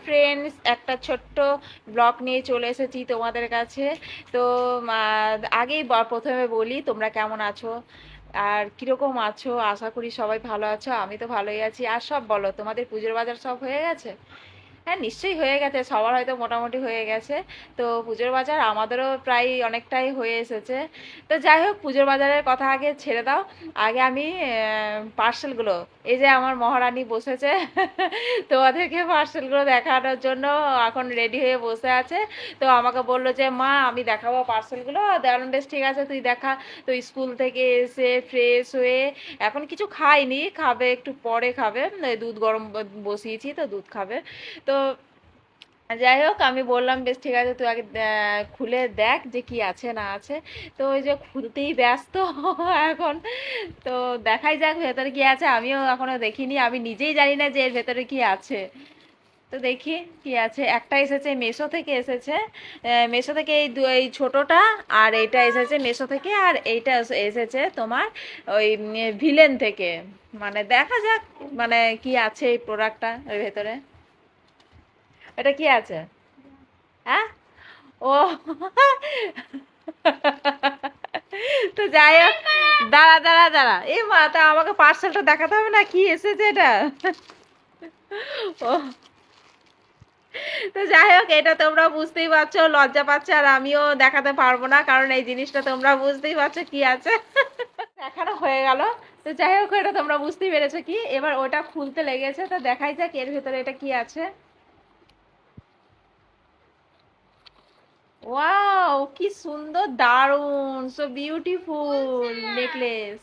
Friends, একটা ছোট্ট blog নিয়ে চলে এসেছি তোমাদের কাছে। তো আগেই প্রথমে বলি তোমরা কেমন আছো আর কিরকম আছো। আশা করি সবাই ভালো আছো, আমি তো ভালোই আছি। আর সব বলো, তোমাদের পুজোর বাজার সব হয়ে গেছে? হ্যাঁ, নিশ্চয়ই হয়ে গেছে, সবার হয়তো মোটামুটি হয়ে গেছে। তো পুজোর বাজার আমাদেরও প্রায় অনেকটাই হয়ে এসেছে। তো যাই হোক, পুজোর বাজারের কথা আগে ছেড়ে দাও। আগে আমি পার্সেলগুলো, এই যে আমার মহারানী বসেছে তোমাদেরকে পার্সেলগুলো দেখানোর জন্য এখন রেডি হয়ে বসে আছে। তো আমাকে বললো যে মা আমি দেখাবো পার্সেলগুলো। দেখলাম বেশ ঠিক আছে, তুই দেখা। তো স্কুল থেকে এসে ফ্রেশ হয়ে এখন কিছু খাইনি, খাবে একটু পরে খাবে, দুধ গরম বসিয়েছি তো দুধ খাবে। তো যাই হোক, আমি বললাম বেশ ঠিক আছে, তুই আগে খুলে দেখ যে কি আছে না আছে। তো ওই যে খুলতেই ব্যস্ত এখন। তো দেখাই যাক ভেতরে কি আছে, আমিও এখনো দেখিনি, আমি নিজেই জানি না যে এর ভেতরে কি আছে। তো দেখি কি আছে। একটা এসেছে মেশো থেকে এসেছে, মেশো থেকে এই ছোটটা, আর এইটা এসেছে মেশো থেকে, আর এইটা এসেছে তোমার ওই ভিলেন থেকে। মানে দেখা যাক মানে কি আছে এই প্রোডাক্টটা এর ভেতরে। এটা কি আছে? হ্যাঁ, ও তো যাই হোক, দাঁড়া দাঁড়া দাঁড়া, এ মা, তা আমাকে পার্সেলটা দেখাতে হবে না কি এসেছে এটা? ও, তো যাই হোক, এটা তোমরা বুঝতেই পারছো, লজ্জা পাচ্ছে, আর আমিও দেখাতে পারবো না, কারণ এই জিনিসটা তোমরা বুঝতেই পারছো কি আছে। দেখানো হয়ে গেল। তো যাই হোক, এটা তোমরা বুঝতেই পেরেছো কি, এবার ওটা খুলতে লেগেছে, তো দেখাই যাক এর ভেতরে এটা কি আছে। ওয়াও, কি সুন্দর, দারুণ, সো বিউটিফুল নেকলেস।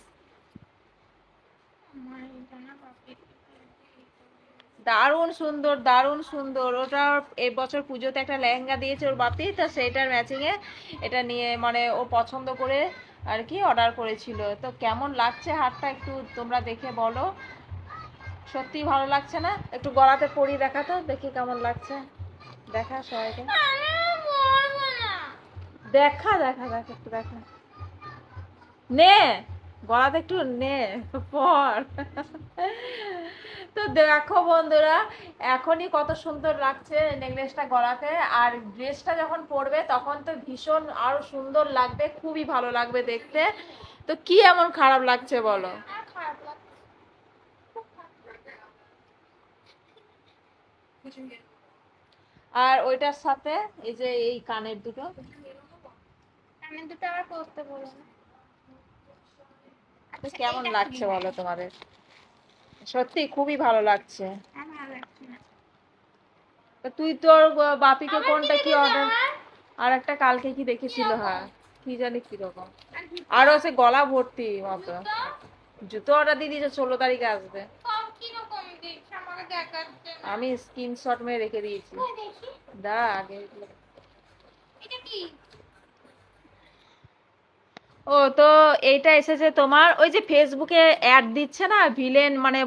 দারুণ সুন্দর, দারুণ সুন্দর। ওটা এই বছর পুজোতে একটা লেহেঙ্গা দিয়েছে ওর বাপি, তো সেইটার ম্যাচিং এ এটা নিয়ে মানে ও পছন্দ করে আর কি অর্ডার করেছিল। তো কেমন লাগছে হারটা একটু তোমরা দেখে বলো। সত্যি ভালো লাগছে না? একটু গলাতে পরিয়ে দেখা তো দেখি কেমন লাগছে। দেখা সবাইকে, দেখা দেখা দেখা একটু দেখা, নে গলাতে একটু নে পর। তো দেখো বন্ধুরা, এখনই কত সুন্দর লাগছে নেকলেসটা গলাতে, আর ড্রেসটা যখন পরবে তখন তো ভীষণ আরো সুন্দর লাগবে, খুবই ভালো লাগবে দেখতে। তো কি এমন খারাপ লাগছে বলো? আর ওইটার সাথে এই যে এই কানের দুটো, আবার পরতে বলো না। তো কেমন লাগছে বলো তোমাদের? সত্যি খুবই ভালো লাগছে। তা তুই তোর বাপিকে কোনটা কি অর্ডার, আর একটা কালকে কি দেখেছিল, হ্যাঁ কি জানি কিরকম, আরো সে গলা ভর্তি মতো জুতো অর্ডার দিয়ে দিয়েছে, 16 তারিখে আসবে। আমি স্ক্রিনশট মেরে রেখে দিয়েছি, দা আগে। ও, তো এইটা এসেছে তোমার ওই যে ফেসবুকে অ্যাড দিচ্ছে না ভিলেন, মানে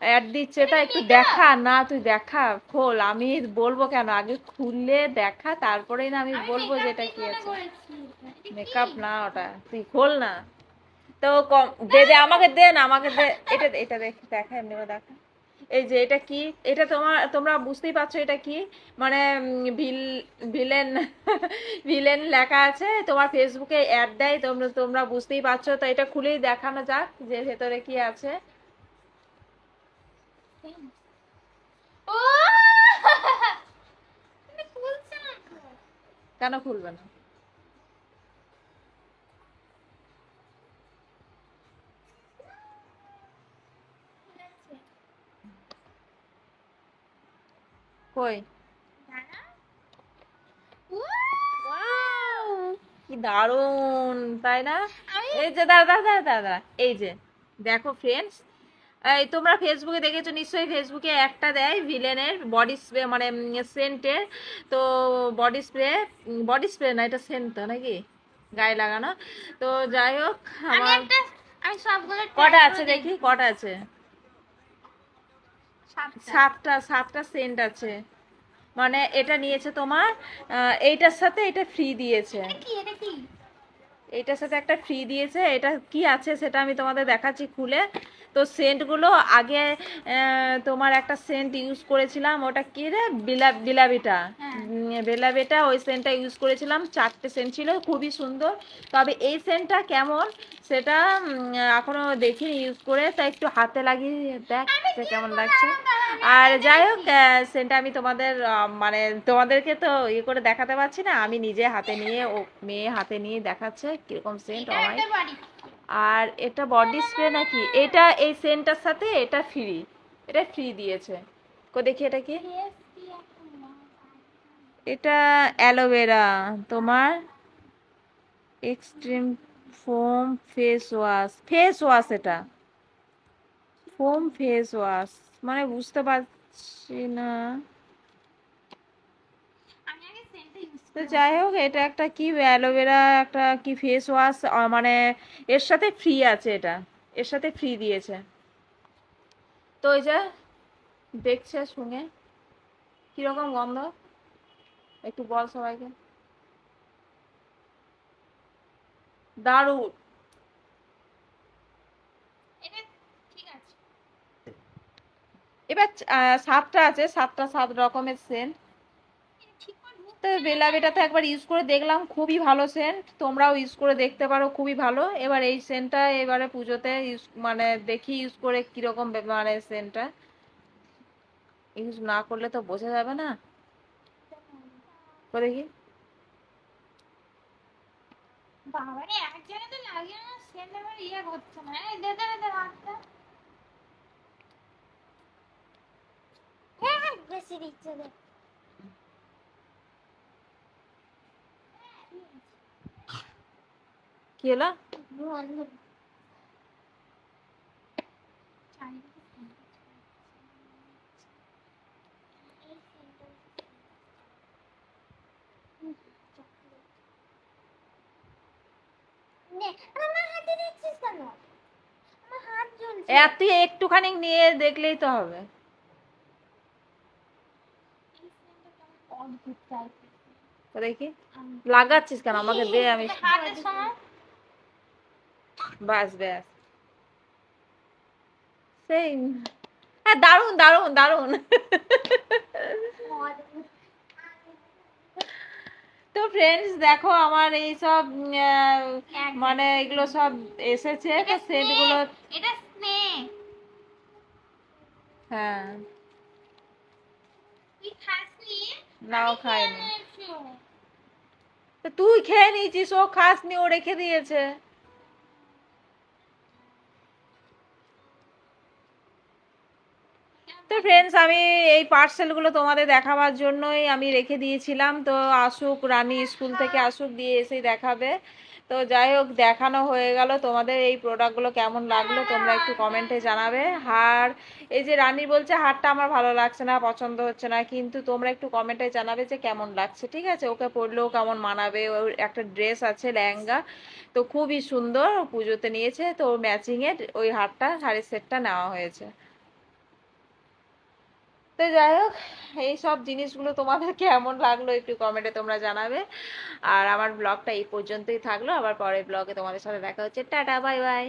অ্যাড দিচ্ছে, তা একটু দেখা না, তুই দেখা খোল, আমি বলবো কেন, আগে খুললে দেখা তারপরেই না আমি বলবো যে এটা কি আছে। মেকআপ না ওটা, তুই খোল না। তো কম দে দে, আমাকে দে না, আমাকে দে। এটা এটা দেখ, দেখা এমনি করে দেখা। এই যে এটা কি, এটা তোমরা বুঝতেই পারছো এটা কি, মানে ভিলেন ভিলেন লেখা আছে, তোমার ফেসবুকে অ্যাড দেয়, তোমরা তোমরা বুঝতেই পারছো। তো এটা খুলেই দেখানো যাক যে ভেতরে কি আছে। কেন খুলবে না? কই, ওয়াও, কি দারুণ, তাই না? এই যে দাদা দাদা দাদা, এই যে দেখো ফ্রেন্ডস, এই তোমরা ফেসবুকে দেখেছো নিশ্চয়ই, ফেসবুকে একটা দেয় ভিলেনের বডি স্প্রে, মানে সেন্টের। তো বডি স্প্রে না, এটা সেন্ট তো নাকি গায়ে লাগানো। তো যাই হোক, আমার কটা আছে দেখি, কটা আছে? সাতটা, সাতটা সেন্ট আছে। মানে এটা নিয়েছে তোমার, এইটার সাথে এটা ফ্রি দিয়েছে, এইটার সাথে একটা ফ্রি দিয়েছে। এটা কি আছে সেটা আমি তোমাদের দেখাচ্ছি খুলে। তো সেন্টগুলো আগে তোমার একটা সেন্ট ইউজ করেছিলাম, ওটা কি রে, বিলাবিটা। বেলাবেটা, ওই সেন্টটা ইউজ করেছিলাম, 4টে সেন্ট ছিল, খুবই সুন্দর। তবে এই সেন্টটা কেমন সেটা এখনো দেখিনি ইউজ করে, তাই একটু হাতে লাগিয়ে দেখ যে কেমন লাগছে। আর যাই হোক, সেন্টটা আমি তোমাদের মানে তোমাদেরকে তো ইয়ে করে দেখাতে পারছি না, আমি নিজে হাতে নিয়ে, ও মেয়ে হাতে নিয়ে দেখাচ্ছে কিরকম সেন্ট আমায়। আর এটা বডি স্প্রে নাকি, এটা এই সেন্টটার সাথে এটা ফ্রি, এটা ফ্রি দিয়েছে। দেখি এটা কি, এটা অ্যালোভেরা তোমার extreme foam face wash, face wash, এটা ফোম ফেস ওয়াশ, মানে বুঝতে পারছি না। তো যাই হোক, এটা একটা কি অ্যালোভেরা একটা কি ফেস ওয়াশ, মানে এর সাথে ফ্রি আছে, এটা এর সাথে ফ্রি দিয়েছে। তো ওই যে দেখছে শুনে কিরকম গন্ধ, একটু বল সবাইকে। দারুণ। এবার 7টা আছে, 7 রকমের সেন্ট। তো বেলাবেটাতে একবার ইউজ করে দেখলাম, খুবই ভালো সেন্ট, তোমরাও ইউজ করে দেখতে পারো, খুবই ভালো। এবার এই সেন্টটা এবারে পুজোতে ইউজ, মানে দেখি ইউজ করে কিরকম মানে সেন্টটা ইউজ না করলে তো বোঝা যাবে না। দেখি, বাবারে এক জায়গাতে লাগিয়ে না, সেন্ট আবার ইয়ে হচ্ছে না। এই দে দে দে হাতটা। হ্যাঁ বেশি দিচ্ছে দে। কি হলো? তুই একটুখানি নিয়ে দেখলেই তো হবে। দেখি, লাগাচ্ছিস কেন, আমাকে দে, আমি বাস ব্যাস সেই। হ্যাঁ, দারুণ দারুণ দারুণ। তো ফ্রেন্ডস দেখো, আমার এই সব মানে এগুলো সব এসেছে, তো সেটগুলো। এটা স্নেক। হ্যাঁ, তুই খাসনি? নাও খাইনি। তো তুই খেয়ে নিয়েছিস, ও খাসনি, ও রেখে দিয়েছে। তো ফ্রেন্ডস, আমি এই পার্সেলগুলো তোমাদের দেখাবার জন্যই আমি রেখে দিয়েছিলাম। তো আসুক, রানী স্কুল থেকে আসুক, দিয়ে এসেই দেখাবে। তো যাই হোক, দেখানো হয়ে গেল। তোমাদের এই প্রোডাক্টগুলো কেমন লাগলো তোমরা একটু কমেন্টে জানাবে। আর এই যে রানী বলছে হারটা আমার ভালো লাগছে না, পছন্দ হচ্ছে না, কিন্তু তোমরা একটু কমেন্টে জানাবে যে কেমন লাগছে, ঠিক আছে? ওকে পরলেও কেমন মানাবে, ওর একটা ড্রেস আছে লেহেঙ্গা, তো খুবই সুন্দর, পুজোতে নিয়েছে, তো ম্যাচিংয়ের ওই হারটা, শাড়ির সেটটা নেওয়া হয়েছে। তো যাই হোক, এই সব জিনিসগুলো তোমাদের কেমন লাগলো একটু কমেন্টে তোমরা জানাবে। আর আমার ব্লগটা এই পর্যন্তই থাকলো, আবার পরের ব্লগে তোমাদের সাথে দেখা হচ্ছে। Tata, bye bye.